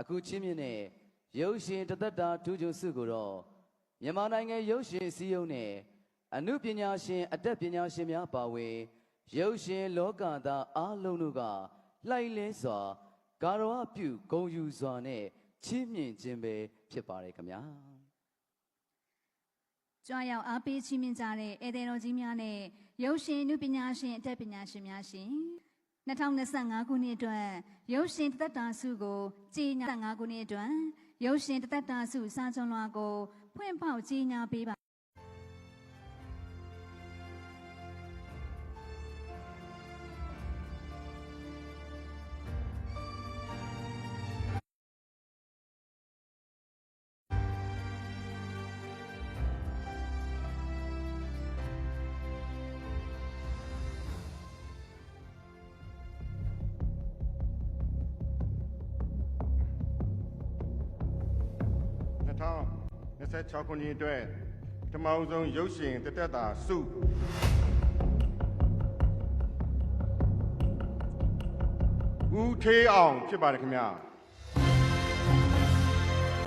အခုချင်းမြင့်နဲ့ရုပ်ရှင်တသက်တာထူးချွန်စုကိုတော့မြန်မာနိုင်ငံရုပ်ရှင်စည်းရုံးနဲ့အမှုပညာရှင်အတတ်ပညာရှင်များပါဝင်ရုပ်ရှင်လောကသားအားလုံးတို့ကလှိုက်လဲစွာကာရဝပြုဂုဏ်ယူစွာနဲ့ချီးမြှင့်ခြင်းပဲဖြစ်ပါတယ်ခင်ဗျာကြွားရောက်အားပေးချီးမြှင့်ကြတဲ့ဧည့်သည်တော်ကြီးများနဲ့ရုပ်ရှင်အမှုပညာရှင်အတတ်ပညာရှင်များရှင်2025ခုနှစ်အတွက်ရုပ်ရှင်တသက်တာစုကိုကြီးညာ25ခုနှစ်အတွက်ရုပ်ရှင်တသက်တာစုစာချွန်လွှာကိုဖွင့်ဖောက်ကြီးညာပေးပါ2026ခုနှစ်အတွက်ပထမဆုံးရုပ်ရှင်တသက်တာစုဦးထေးအောင်ဖြစ်ပါတယ်ခင်ဗျာ